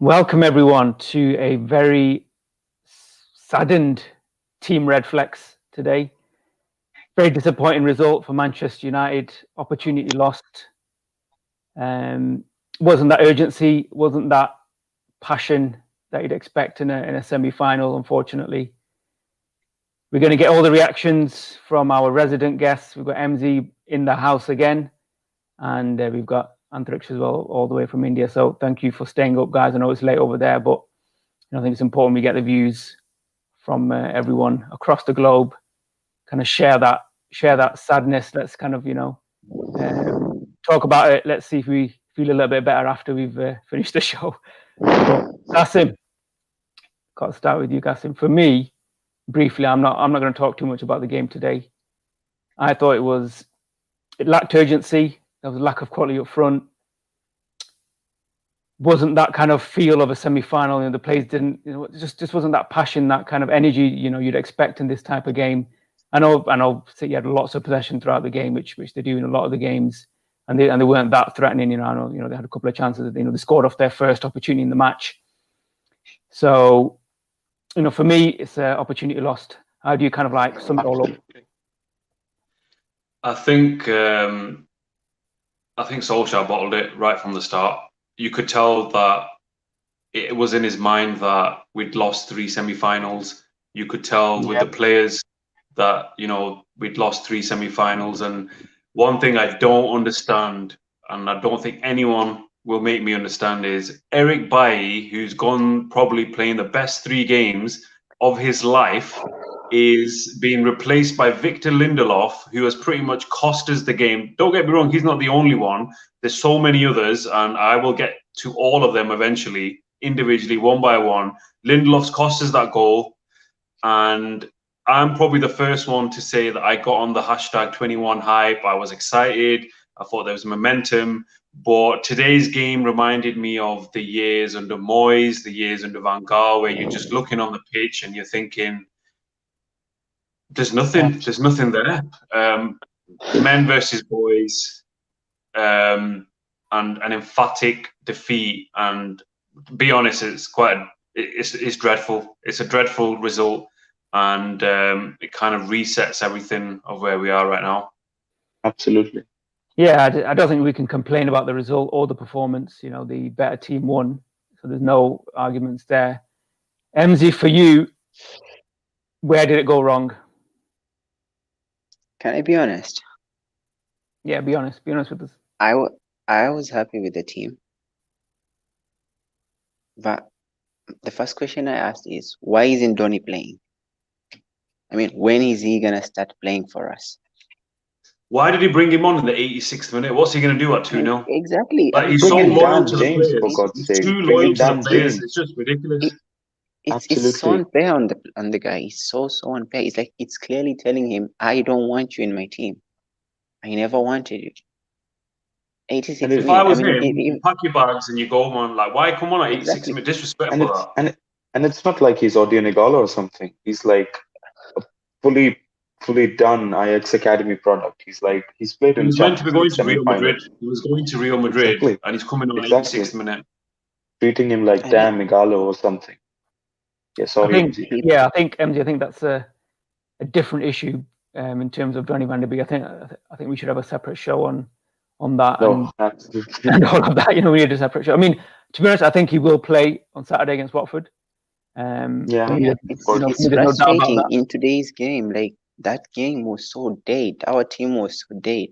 Welcome everyone to a very saddened Team Redflex today. Very disappointing result for Manchester United. Opportunity lost. Wasn't that urgency, wasn't that passion that you'd expect in a semi-final, unfortunately. We're going to get all the reactions from our resident guests. We've got Mzee in the house again, and we've got Antriksh as well, all the way from India. So thank you for staying up, guys. I know it's late over there, but I think it's important we get the views from everyone across the globe, kind of share that sadness. Let's kind of, talk about it. Let's see if we feel a little bit better after we've finished the show. But Qasim, got to start with you, Qasim. For me, briefly, I'm not going to talk too much about the game today. I thought it lacked urgency. There was a lack of quality up front. Wasn't that kind of feel of a semi-final. The players didn't, just wasn't that passion, that kind of energy, you'd expect in this type of game. I know City had lots of possession throughout the game, which they do in a lot of the games, and they weren't that threatening. I know, they had a couple of chances. They scored off their first opportunity in the match. So, for me, it's an opportunity lost. How do you kind of sum it all up? I think Solskjaer bottled it right from the start. You could tell that it was in his mind that we'd lost 3 semi-finals. You could tell with the players that, we'd lost 3 semi-finals. And one thing I don't understand, and I don't think anyone will make me understand, is Eric Bailly, who's gone probably playing the best 3 games of his life, is being replaced by Victor Lindelof, who has pretty much cost us the game. Don't get me wrong, he's not the only one. There's so many others, and I will get to all of them eventually, individually, one by one. Lindelof's cost us that goal, and I'm probably the first one to say that I got on the hashtag 21 hype. I was excited. I thought there was momentum. But today's game reminded me of the years under Moyes, the years under Van Gaal, where you're just looking on the pitch and you're thinking, there's nothing there. Men versus boys, and an emphatic defeat. And to be honest, it's dreadful. It's a dreadful result, and it kind of resets everything of where we are right now. Absolutely. Yeah, I don't think we can complain about the result or the performance. The better team won, so there's no arguments there. Mzee, for you, where did it go wrong? Can I be honest? Yeah, be honest. Be honest with us. I was happy with the team, but the first question I asked is, why isn't Donny playing? I mean, when is he gonna start playing for us? Why did he bring him on in the 86th minute? What's he going to do at 2-0? Exactly. He's so loyal to the players. For God's sake. Too loyal to the players. It's just ridiculous. It's so unfair on the guy. It's so unfair. It's like it's clearly telling him, I don't want you in my team. I never wanted you. 86 minutes. If I was him, you pack your bags and you go on. Why come on at 86 minutes? Disrespectful. And it's not like he's Odion Igalo or something. He's like a fully done Ajax Academy product. He's played in. He was meant to be going to Real Madrid. He was going to Real Madrid, and he's coming on 86th minute. Treating him like damn Igalo or something. Yeah, sorry. I think Mzee, I think that's a different issue in terms of Donny van der Beek. I think we should have a separate show on that and all of that. We need a separate show. I mean, to be honest, I think he will play on Saturday against Watford. It's frustrating in today's game. That game was so dead. Our team was so dead.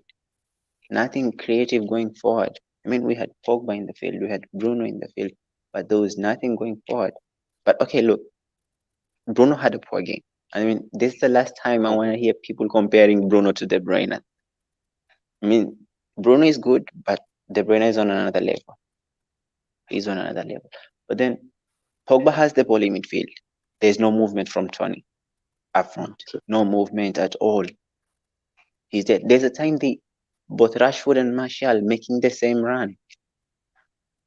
Nothing creative going forward. I mean, we had Pogba in the field, we had Bruno in the field, but there was nothing going forward. But okay, look, Bruno had a poor game. I mean, this is the last time I want to hear people comparing Bruno to De Bruyne. I mean, Bruno is good, but De Bruyne is on another level. He's on another level. But then Pogba has the ball in midfield. There's no movement from Tony up front. No movement at all. He's dead. There's a time both Rashford and Martial making the same run.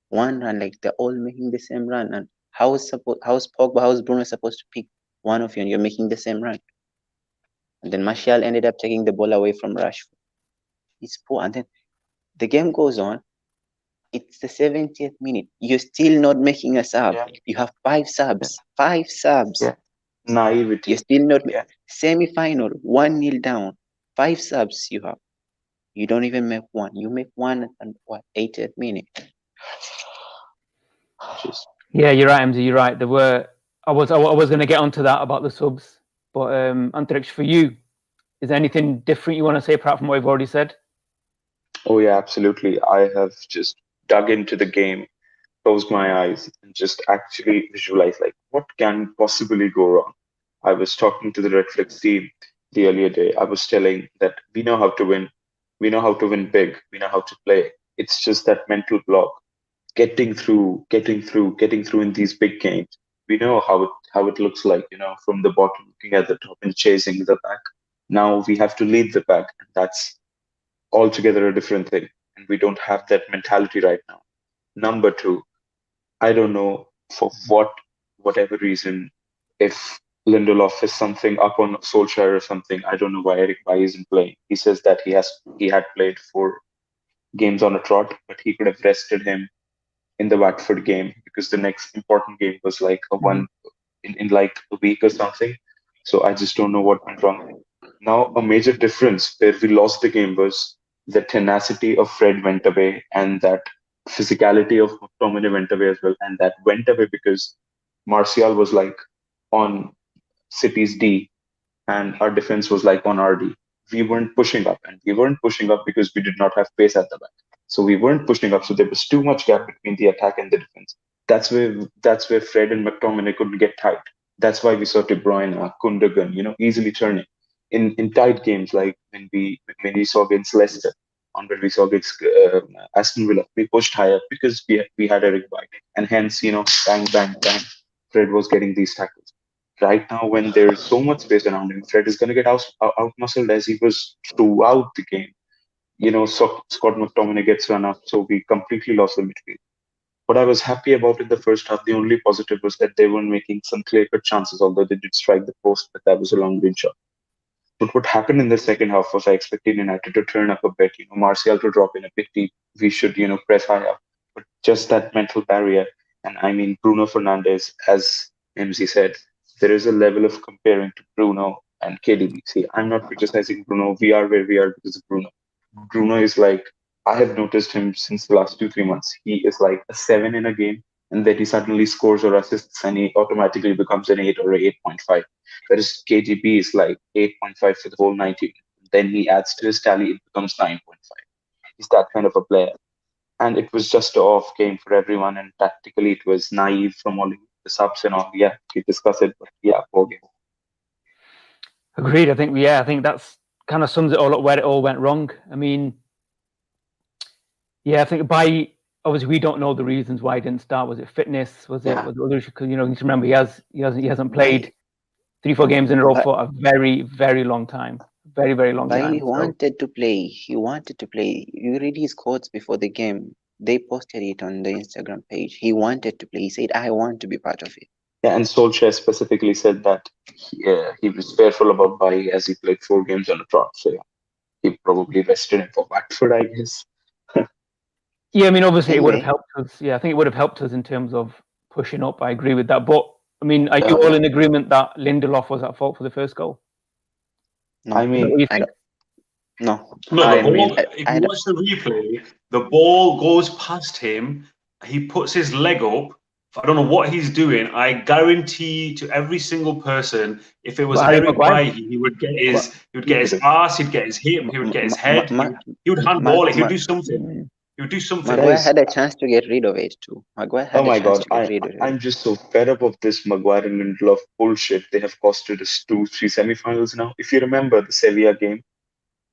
One run, they're all making the same run. And how's Pogba, how's Bruno supposed to pick one of you and you're making the same run? And then Martial ended up taking the ball away from Rashford. It's poor. And then the game goes on. It's the 70th minute. You're still not making a sub. Yeah. You have 5 subs. 5 subs. Yeah. Naivety. You're still not semi-final, 1-0 down. 5 subs you have. You don't even make one. You make one and what, 80th minute. Yeah, you're right, Mzee. You're right. There were. I was going to get onto that about the subs, but Antriksh, for you, is there anything different you want to say apart from what we've already said? Oh yeah, absolutely. I have just dug into the game, closed my eyes, and just actually visualized like what can possibly go wrong. I was talking to the Redflex team the earlier day. I was telling that we know how to win. We know how to win big. We know how to play. It's just that mental block, getting through in these big games. We know how it looks like, from the bottom looking at the top and chasing the back. Now we have to lead the back, and that's altogether a different thing. And we don't have that mentality right now. Number two, I don't know for whatever reason, if Lindelof is something up on Solskjaer or something. I don't know why Eric Bailly isn't playing. He says that he had played 4 games on a trot, but he could have rested him in the Watford game because the next important game was like a one in like a week or something. So I just don't know what went wrong. Now a major difference where we lost the game was the tenacity of Fred went away, and that physicality of McTominay went away as well, and that went away because Martial was like on City's D and our defense was like on RD. We weren't pushing up, and we weren't pushing up because we did not have pace at the back. So we weren't pushing up. So there was too much gap between the attack and the defense. That's where Fred and McTominay couldn't get tight. That's why we saw De Bruyne, Gundogan, easily turning in tight games like when we saw against Leicester, on when we saw against Aston Villa. We pushed higher because we had Eric Bailly, and hence bang bang bang, Fred was getting these tackles. Right now, when there's so much space around him, Fred is going to get out muscled as he was throughout the game. So Scott McTominay gets run up, so we completely lost the midfield. What I was happy about in the first half, the only positive was that they weren't making some clear-cut chances, although they did strike the post, but that was a long-range shot. But what happened in the second half was I expected United to turn up a bit, Martial to drop in a bit deep. We should, press high up. But just that mental barrier, and I mean Bruno Fernandes, as Mzee said, there is a level of comparing to Bruno and KDB. See, I'm not criticizing Bruno. We are where we are because of Bruno. Bruno is like, I have noticed him since the last 2-3 months. He is like a 7 in a game, and then he suddenly scores or assists, and he automatically becomes an 8 or a 8.5. Whereas KDB is like 8.5 for the whole 90. Then he adds to his tally, it becomes 9.5. He's that kind of a player. And it was just an off game for everyone, and tactically it was naive from all the subs and all. Yeah, we discuss it, but yeah, poor game. Agreed. I think that's kind of sums it all up where it all went wrong. I mean, I think obviously we don't know the reasons why he didn't start. Was it fitness? Was it other? Because you need to remember he hasn't played 3-4 games in a row for a very, very long time. Very, very long time. He wanted to play. He wanted to play. You read his quotes before the game. They posted it on the Instagram page. He wanted to play. He said, "I want to be part of it." Yeah, and Solskjaer specifically said that he was fearful about Bailly as he played 4 games on a trot. So yeah, he probably rested him for Watford, I guess. Yeah, I mean, obviously it would have helped us. Yeah, I think it would have helped us in terms of pushing up. I agree with that. But I mean, are you all in agreement that Lindelof was at fault for the first goal? No, I mean, no. If you watch the replay, the ball goes past him. He puts his leg up. I don't know what he's doing. I guarantee to every single person, if it was Eric Bailly, he would get his ass, he'd get his hip, he would get his head, he would handball it, he'd do something. He would do something. Maguire had a chance to get rid of it too. Maguire had a chance to get rid of it. I'm just so fed up of this Maguire and Lindelof bullshit. They have costed us 2-3 semi-finals now. If you remember the Sevilla game,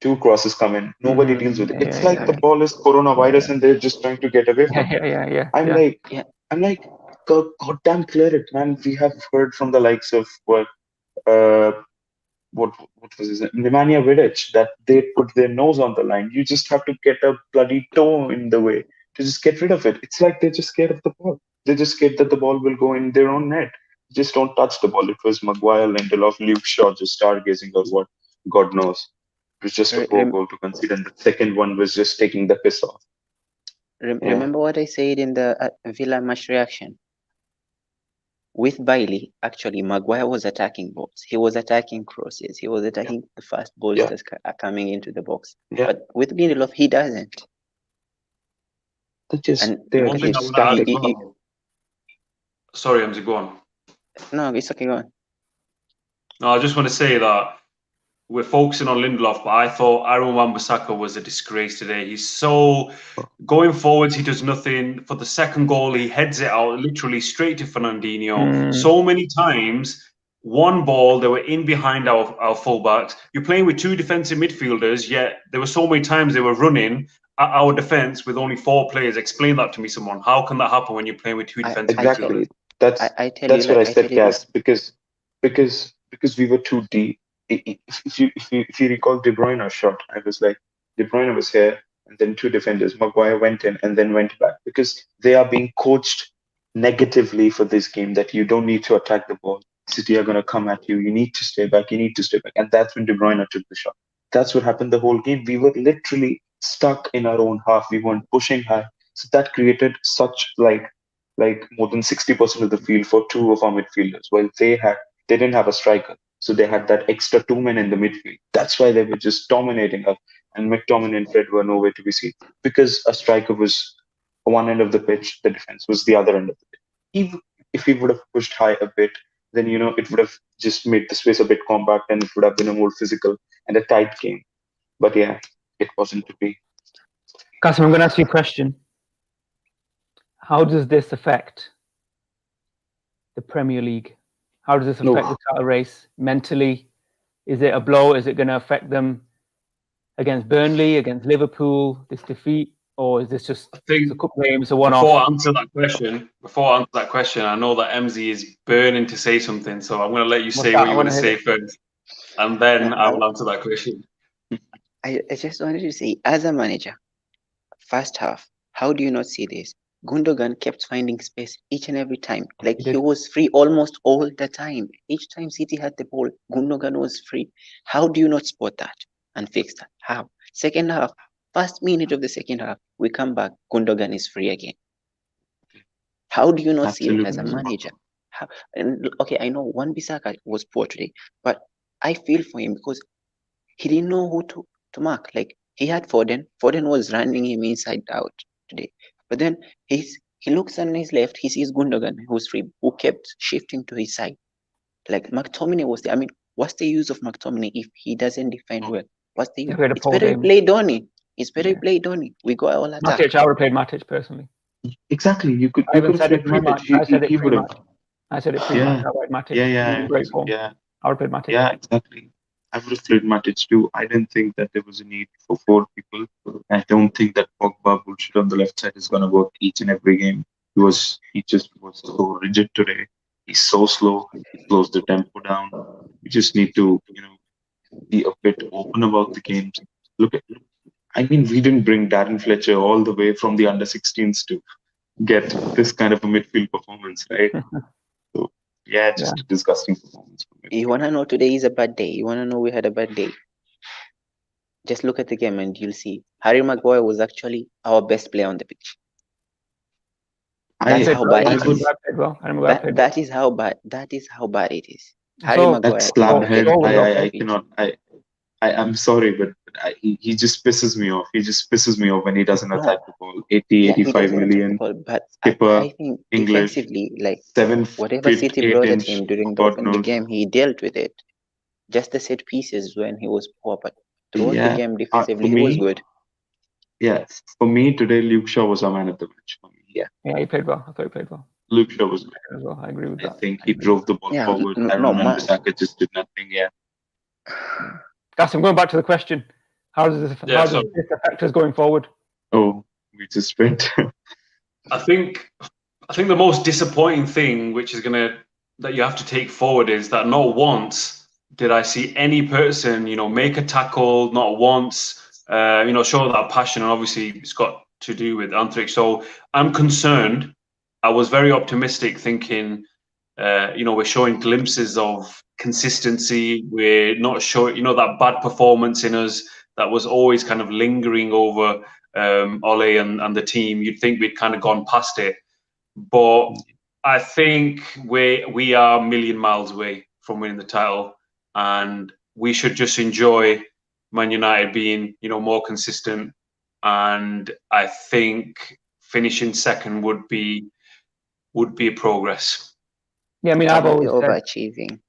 2 crosses come in, nobody deals with it. It's like the ball is coronavirus and they're just trying to get away from it. I'm like, goddamn clear it, man. We have heard from the likes of what was his name? Nemanja Vidic, that they put their nose on the line. You just have to get a bloody toe in the way to just get rid of it. It's like they're just scared of the ball. They're just scared that the ball will go in their own net. Just don't touch the ball. It was Maguire, Lindelof, Luke Shaw just stargazing or what, God knows. It was just a poor goal to concede, and the second one was just taking the piss off. Remember what I said in the Villa match reaction? With Bailey, actually, Maguire was attacking balls. He was attacking crosses. He was attacking the fast balls that are coming into the box. But with Lindelof, he doesn't. Just one thing I want to add as well. Sorry, Mzee, go on. No, it's okay, go on. No, I just want to say that we're focusing on Lindelof, but I thought wan-bissaka was a disgrace today. He's so going forwards, he does nothing. For the second goal, he heads it out literally straight to Fernandinho. So many times, one ball, they were in behind our fullbacks. You're playing with two defensive midfielders, yet there were so many times they were running at our defense with only 4 players. Explain that to me, someone. How can that happen when you're playing with 2 defensive midfielders? That's what I said, Gaz, because we were too deep. If you recall De Bruyne's shot, I was like, De Bruyne was here, and then 2 defenders. Maguire went in and then went back, because they are being coached negatively for this game that you don't need to attack the ball. City are going to come at you. You need to stay back. You need to stay back. And that's when De Bruyne took the shot. That's what happened the whole game. We were literally stuck in our own half. We weren't pushing high. So that created such like more than 60% of the field for 2 of our midfielders. While they didn't have a striker. So they had that extra 2 men in the midfield. That's why they were just dominating us. And McTominay and Fred were nowhere to be seen. Because a striker was one end of the pitch, the defense was the other end of the pitch. Even if we would have pushed high a bit, then it would have just made the space a bit compact, and it would have been a more physical and a tight game. But yeah, it wasn't to be. Qasim, I'm going to ask you a question. How does this affect the Premier League? How does this affect the title race mentally? Is it a blow? Is it going to affect them against Burnley, against Liverpool, this defeat? Or is this just a couple of games, a one-off? Before I answer that question, I know that Mzee is burning to say something, so I'm going to let you say what you want to say first, and then I will answer that question. I just wanted to say, as a manager, first half, how do you not see this? Gundogan kept finding space each and every time. Like, he was free almost all the time. Each time City had the ball, Gundogan was free. How do you not spot that and fix that? How? Second half, first minute of the second half, we come back, Gundogan is free again. How do you not see it as a manager? Okay, I know wan-bissaka was poor today, but I feel for him because he didn't know who to mark. Like, he had Foden. Foden was running him inside out today. But then he looks on his left, he sees Gundogan, who's free, who kept shifting to his side. Like, McTominay was there. I mean, what's the use of McTominay if he doesn't defend well? What's the use? It's better he played Donny. It's better he played Donny. We got all attack. Matic, I would have played Matic personally. Exactly. You could have played Matic. I said it pre-match. Matic. Yeah. Great form. Yeah. I would have played Matic. Yeah, exactly. I would have played Matic too. I didn't think that there was a need for 4 people. I don't think that Pogba bullshit on the left side is going to work each and every game. He just was so rigid today. He's so slow. He slows the tempo down. We just need to, be a bit open about the games. I mean, we didn't bring Darren Fletcher all the way from the under-16s to get this kind of a midfield performance, right? So, just a disgusting performance. You want to know today is a bad day? You want to know we had a bad day? Just look at the game and you'll see. Harry Maguire was actually our best player on the pitch. That's how bad it is. That is how bad it is. Harry Maguire. That slab head, I'm sorry, but he just pisses me off. He just pisses me off when he doesn't attack the ball. 85 million. But skipper, I think English, defensively, like 7 whatever City brought at him during the game, he dealt with it. Just the set pieces when he was poor, but throughout the game defensively, he was good. Yeah, for me today, Luke Shaw was our man of the match. For me. Yeah, he played well. I thought he played well. Luke Shaw was good as well. I agree with that. I think he drove the ball forward. wan-bissaka just did nothing. Qasim, going back to the question, how does this affect us going forward? Oh, we just went. I think the most disappointing thing, which is that you have to take forward, is that not once did I see any person, make a tackle. Not once, show that passion. And obviously, it's got to do with Antriksh. So I'm concerned. I was very optimistic, thinking, we're showing glimpses of consistency. We're not showing, that bad performance in us that was always kind of lingering over Ole and the team, you'd think we'd kind of gone past it. But I think we are a million miles away from winning the title, and we should just enjoy Man United being, more consistent. And I think finishing second would be a progress. Yeah, I mean, I've always overachieving.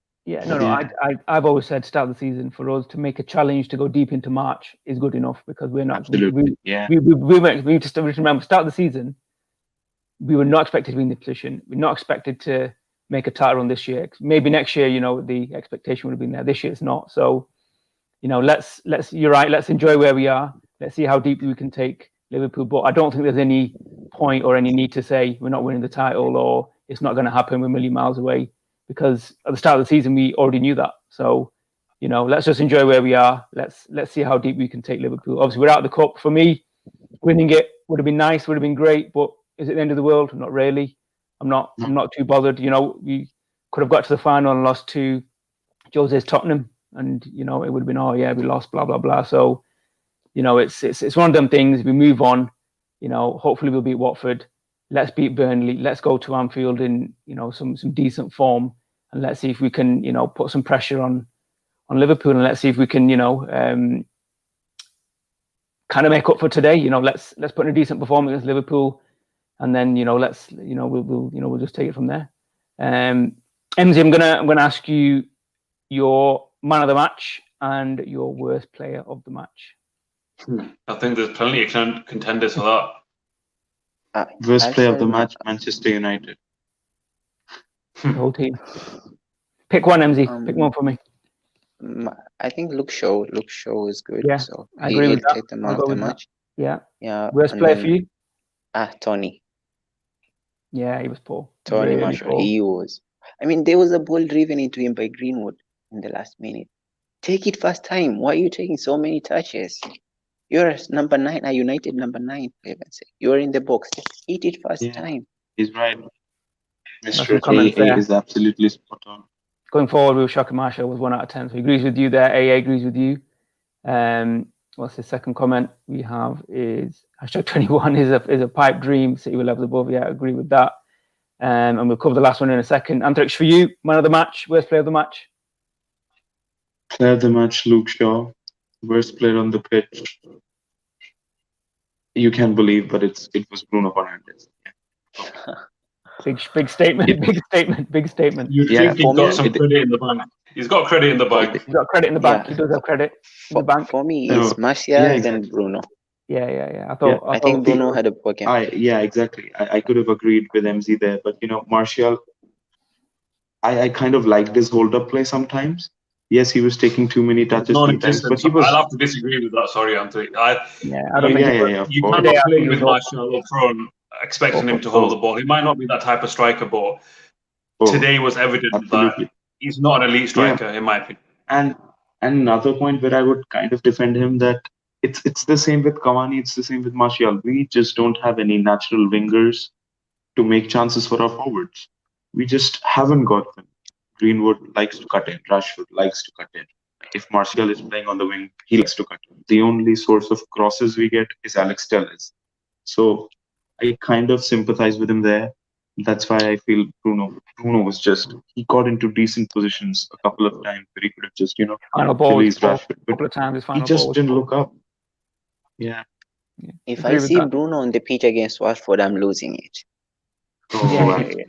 I've always said start of the season for us to make a challenge to go deep into March is good enough, because we're not. We just remember start of the season. We were not expected to be in the position. We're not expected to make a title run this year. Maybe next year, the expectation would have been there. This year, it's not. So, let's. You're right. Let's enjoy where we are. Let's see how deeply we can take Liverpool. But I don't think there's any point or any need to say we're not winning the title or it's not going to happen. We're a million miles away, because at the start of the season we already knew that. So, let's just enjoy where we are. Let's see how deep we can take Liverpool. Obviously, we're out of the cup. For me, winning it would have been nice. Would have been great. But is it the end of the world? Not really. I'm not too bothered. We could have got to the final and lost to Jose's Tottenham, and it would have been, we lost, blah blah blah. So, it's one of them things. We move on. Hopefully we'll beat Watford. Let's beat Burnley. Let's go to Anfield in some decent form, and let's see if we can put some pressure on Liverpool, and let's see if we can kind of make up for today. Let's put in a decent performance against Liverpool. And then we'll just take it from there. Mzee, I'm gonna ask you your man of the match and your worst player of the match. I think there's plenty of contenders for that. Worst player of the match, Manchester United. The whole team. Pick one, Mzee. Pick one for me. I think Luke Shaw is good. Yeah, so I agree with that. Take the man of the match. Yeah. Worst player for you? Tony. Yeah, he was poor. Tony Marshall, he was. I mean, there was a ball driven into him by Greenwood in the last minute. Take it first time. Why are you taking so many touches? You're number 9, a United number 9, for heaven's sake. You're in the box. Just hit it first time. He's right. Mr. AA is absolutely spot on. Going forward, with Shaka Marshall was 1 out of 10. So he agrees with you there. AA agrees with you. What's the second comment we have is #21 is a pipe dream. City will levels above. Yeah, I agree with that. And we'll cover the last one in a second. Antriksh, for you, man of the match, worst player of the match? Player of the match, Luke Shaw. Worst player on the pitch. You can't believe, but it was Bruno Fernandes. Big statement. Big statement. You think he's got some credit in the bank? He's got credit in the bank. He's got credit in the bank. He does have credit in the bank. For me, it's Martial and Bruno. Yeah. I think Bruno had a poor game. Exactly. I could have agreed with Mzee there, but Martial, I kind of liked his hold-up play sometimes. Yes, he was taking too many touches sometimes, but he was. I'll have to disagree with that. Sorry, Anthony. I don't think you cannot play with Martial up front, expecting him to hold the ball. He might not be that type of striker, but today was evident that he's not an elite striker, in my opinion. And another point where I would kind of defend him, that it's the same with Cavani, it's the same with Martial. We just don't have any natural wingers to make chances for our forwards. We just haven't got them. Greenwood likes to cut in. Rashford likes to cut in. If Martial is playing on the wing, he likes to cut in. The only source of crosses we get is Alex Telles. So I kind of sympathize with him there. That's why I feel Bruno was just, he got into decent positions a couple of times where he could have just, final ball released Rashford. A couple of times his final he just didn't look up. Yeah. If I see Bruno on the pitch against Watford, I'm losing it.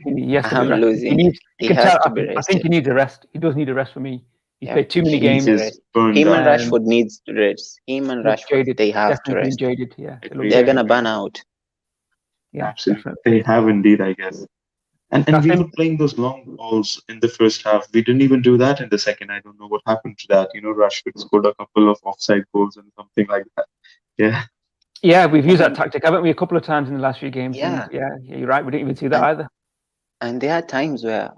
Yes, I'm losing. I think he needs a rest. He does need a rest for me. He's played too many games. Him and Rashford needs to rest. Him and Rashford, they have to rest. Jaded, yeah. They're gonna burn out. Yeah, absolutely. Definitely. They have indeed, I guess. And we were playing those long balls in the first half. We didn't even do that in the second. I don't know what happened to that. Rashford scored a couple of offside goals and something like that. Yeah, we've used that tactic, haven't we, a couple of times in the last few games? Yeah, you're right. We didn't even see that either. And there are times where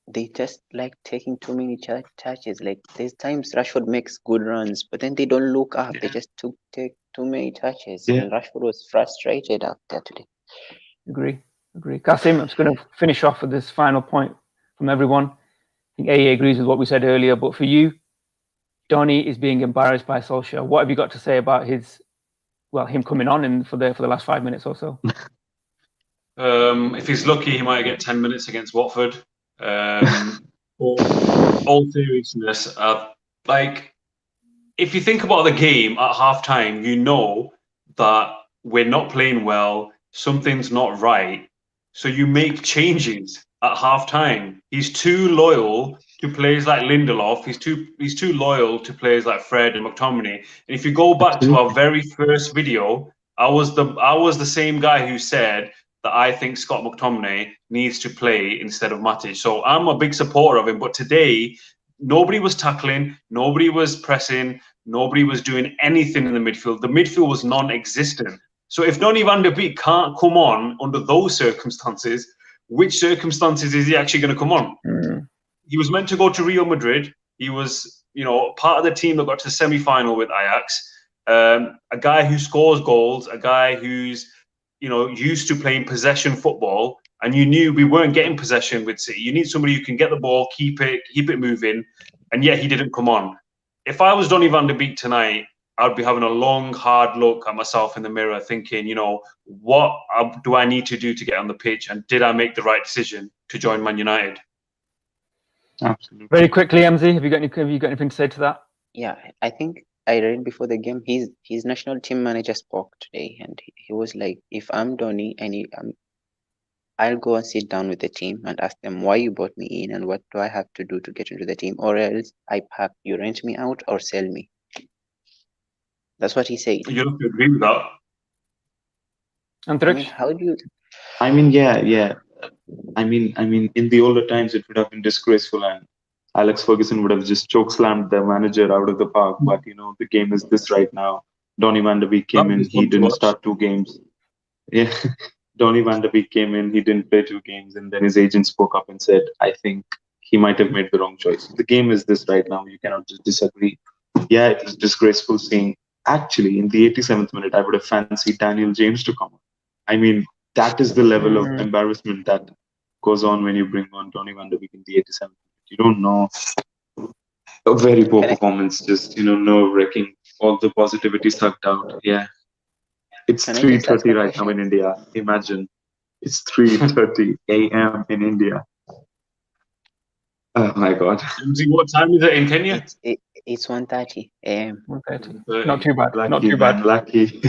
they just like taking too many touches. Like there's times Rashford makes good runs, but then they don't look up. They just take too many touches. And Rashford was frustrated out there today. Agree. Kasim, I'm just going to finish off with this final point from everyone. I think AA agrees with what we said earlier, but for you, Donny is being embarrassed by Solskjaer. What have you got to say about his well, him coming on and for the last 5 minutes or so. If he's lucky, he might get 10 minutes against Watford. All seriousness, like, if you think about the game at half-time, you know that we're not playing well, something's not right, so you make changes at half-time. He's too loyal to players like Lindelof. He's too loyal to players like Fred and McTominay. And if you go back to our very first video, I was the same guy who said that I think Scott McTominay needs to play instead of Matic. So I'm a big supporter of him. But today, nobody was tackling, nobody was pressing, nobody was doing anything in the midfield. The midfield was non-existent. So if Donny van de Beek can't come on under those circumstances, which circumstances is he actually going to come on? He was meant to go to Real Madrid. He was, part of the team that got to the semi-final with Ajax. A guy who scores goals, a guy who's, used to playing possession football, and you knew we weren't getting possession with City. You need somebody who can get the ball, keep it moving, and yet he didn't come on. If I was Donny van de Beek tonight, I'd be having a long, hard look at myself in the mirror thinking, what do I need to do to get on the pitch? And did I make the right decision to join Man United? Absolutely. Very quickly, Mzee, have you got anything to say to that? Yeah, I think I read before the game, his national team manager spoke today, and he was like, if I'm Donny, I'll go and sit down with the team and ask them why you brought me in and what do I have to do to get into the team, or else I pack, you rent me out or sell me. That's what he said. You don't agree with that? Antriksh? How do you? I mean, yeah. I mean, in the older times, it would have been disgraceful, and Alex Ferguson would have just chokeslammed the manager out of the park. But the game is this right now. Donny van de Beek came in, he didn't start 2 games. Yeah, Donny van de Beek came in, he didn't play 2 games, and then his agent spoke up and said, I think he might have made the wrong choice. The game is this right now. You cannot just disagree. Yeah, it was disgraceful seeing. Actually, in the 87th minute, I would have fancied Daniel James to come on. I mean, that is the level of embarrassment that goes on when you bring on Donny van de Beek in the 87th minute. You don't know. A very poor performance, just, nerve-wracking. All the positivity sucked out. Yeah. It's 3:30 right now in India. Imagine. It's 3:30 a.m. in India. Oh my God. What time is it in Kenya? It's 1:30 a.m. 1:30. Not too bad. Lucky, Not too bad. Man, lucky.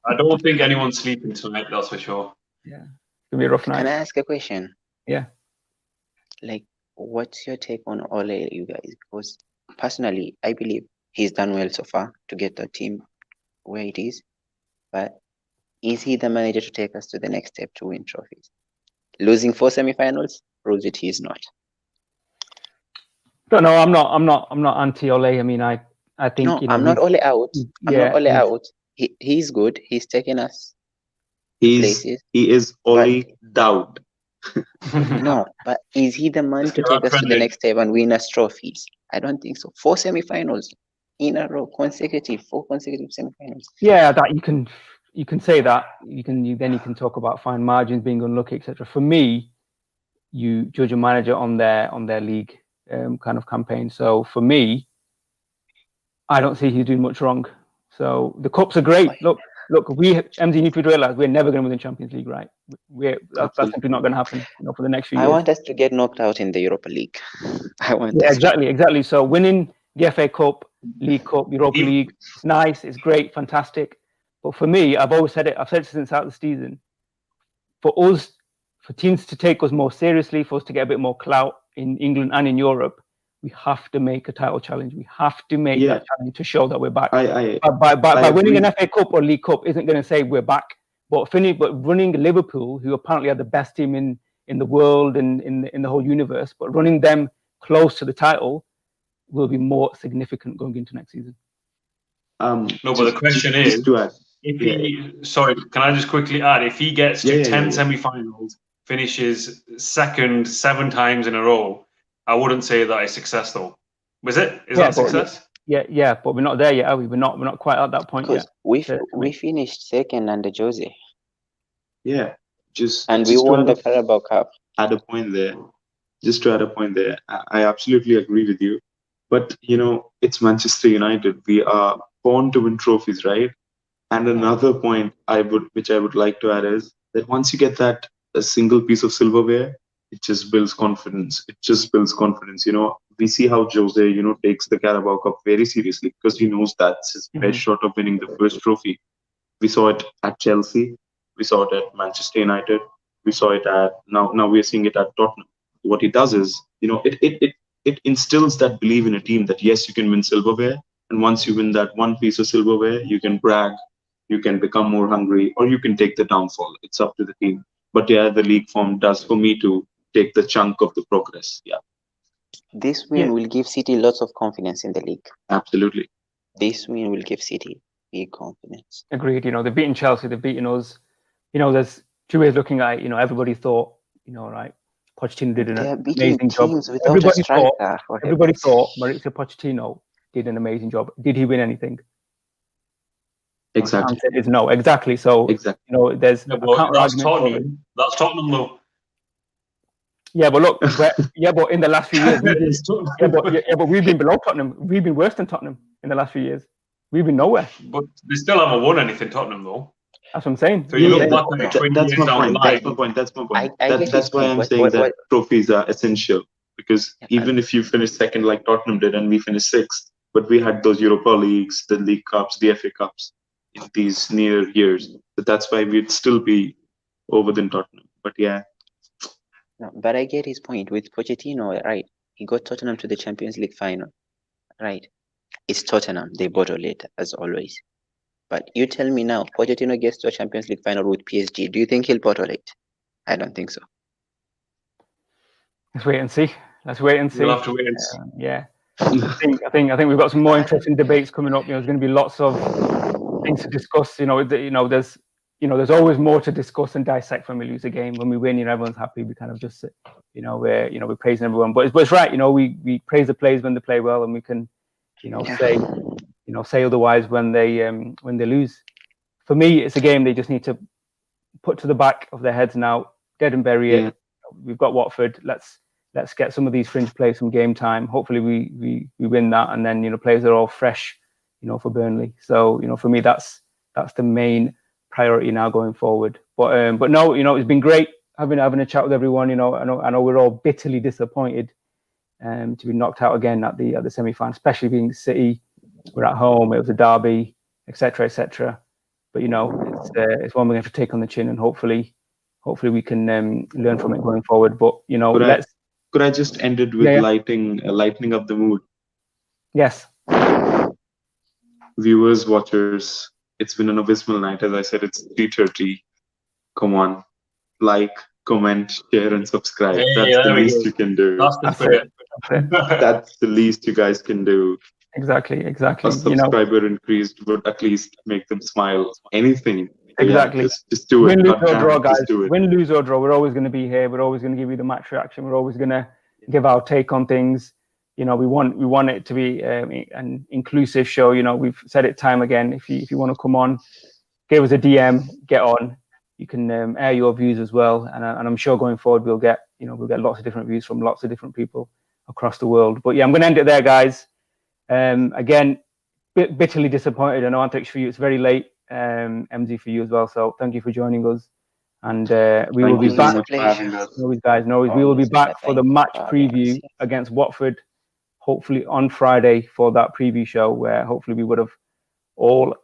I don't think anyone's sleeping tonight, that's for sure. Yeah. It's going to be a rough night. Can I ask a question? Yeah. Like, what's your take on Ole, you guys? Because personally, I believe he's done well so far to get the team where it is. But is he the manager to take us to the next step to win trophies? Losing 4 semi-finals proves it he is not. But no, I'm not anti-Ole. I mean, I think no, I'm not Ole out. I'm not Ole out. He's good. He's taking us places. He is Ole doubt. No, but is he the man to take us to the next step and win us trophies? I don't think so. 4 semi-finals in a row, 4 consecutive semi-finals. Yeah, that you can say that. You can talk about fine margins, being unlucky, etc. For me, you judge a manager on their league kind of campaign. So for me, I don't see he's doing much wrong. So the cups are great. Look, we MZ need to realize we're never going to win the Champions League, right? That's simply not going to happen. For the next few years. I want us to get knocked out in the Europa League. Exactly. So winning the FA Cup, League Cup, Europa League, it's nice, it's great, fantastic. But for me, I've always said it. I've said it since out the season. For us, for teams to take us more seriously, for us to get a bit more clout in England and in Europe, we have to make a title challenge. We have to make that challenge to show that we're back. By winning an FA Cup or League Cup isn't going to say we're back. But running Liverpool, who apparently are the best team in the world and in the whole universe, but running them close to the title will be more significant going into next season. No, but the question is, sorry, can I just quickly add, if he gets to 10 semi-finals, finishes second 7 times in a row, I wouldn't say that is success though. Is that success? Yeah, but we're not there yet, are we? We're not quite at that point yet. We finished second under Jose. Yeah, and we won the Carabao Cup. Add a point there. Just to add a point there, I absolutely agree with you. But it's Manchester United. We are born to win trophies, right? And another point which I would like to add is that once you get that a single piece of silverware, it just builds confidence. It just builds confidence. We see how Jose, takes the Carabao Cup very seriously because he knows that's his best shot of winning the first trophy. We saw it at Chelsea. We saw it at Manchester United. We saw it at now we're seeing it at Tottenham. What he does is, it instills that belief in a team that yes, you can win silverware, and once you win that one piece of silverware, you can brag, you can become more hungry, or you can take the downfall. It's up to the team. But yeah, the league form does for me to take the chunk of the progress. Yeah. This win will give City lots of confidence in the league. Absolutely. This win will give City big confidence. Agreed. They've beaten Chelsea, they've beaten us. There's two ways looking at it. Everybody thought, right, Pochettino did an amazing job. Everybody thought Mauricio Pochettino did an amazing job. Did he win anything? Exactly. The answer is no. Exactly. So there's that's Tottenham. That's Tottenham though. Yeah, but look, but in the last few years, but we've been below Tottenham. We've been worse than Tottenham in the last few years. We've been nowhere. But they still haven't won anything, Tottenham, though. That's what I'm saying. So you look back on it 20 years down the line. That's my point. That's why I'm saying that trophies are essential. Because even if you finish second like Tottenham did and we finished sixth, but we had those Europa Leagues, the League Cups, the FA Cups in these near years. So that's why we'd still be over than Tottenham. But yeah. No, but I get his point with Pochettino, right? He got Tottenham to the Champions League final, right? It's Tottenham, they bottle it as always. But you tell me now, Pochettino gets to a Champions League final with PSG. Do you think he'll bottle it? I don't think so. Let's wait and see. We'll have to wait and see. Yeah, I think we've got some more interesting debates coming up. There's going to be lots of things to discuss. There's always more to discuss and dissect when we lose a game. When we win, everyone's happy. We kind of just, we're praising everyone. But it's right. We praise the players when they play well, and we can, say otherwise when they lose. For me, it's a game they just need to put to the back of their heads now, dead and bury it. We've got Watford. Let's get some of these fringe players some game time. Hopefully we win that, and then players are all fresh, for Burnley. So for me that's the main priority now going forward. But no, it's been great having a chat with everyone. I know we're all bitterly disappointed to be knocked out again at the semi-final, especially being City. We're at home. It was a derby, etc., etc. But it's one we're going to take on the chin, and hopefully we can learn from it going forward. But could I just end it with lightening up the mood? Yes. Viewers, watchers, it's been an abysmal night. As I said, it's 3:30. Come on, like, comment, share, and subscribe. That's the least you can do. That's it. That's the least you guys can do. Exactly. A subscriber increased would at least make them smile. Anything. Exactly. Yeah, just do it. Win, lose, or draw, guys. Win, lose, or draw. We're always going to be here. We're always going to give you the match reaction. We're always going to give our take on things. We want it to be an inclusive show. We've said it time again. If you want to come on, give us a DM. Get on. You can air your views as well. And I'm sure going forward we'll get lots of different views from lots of different people across the world. But yeah, I'm going to end it there, guys. Again, bitterly disappointed. I know, Antriksh, for you it's very late. Mzee, for you as well. So thank you for joining us. And we will be back. We will be back for the match preview against Watford, hopefully on Friday for that preview show, where hopefully we would have all,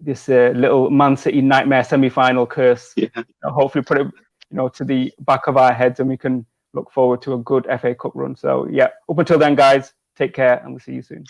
this little Man City nightmare semi-final curse. Yeah. Hopefully put it, to the back of our heads, and we can look forward to a good FA Cup run. So yeah, up until then, guys, take care, and we'll see you soon.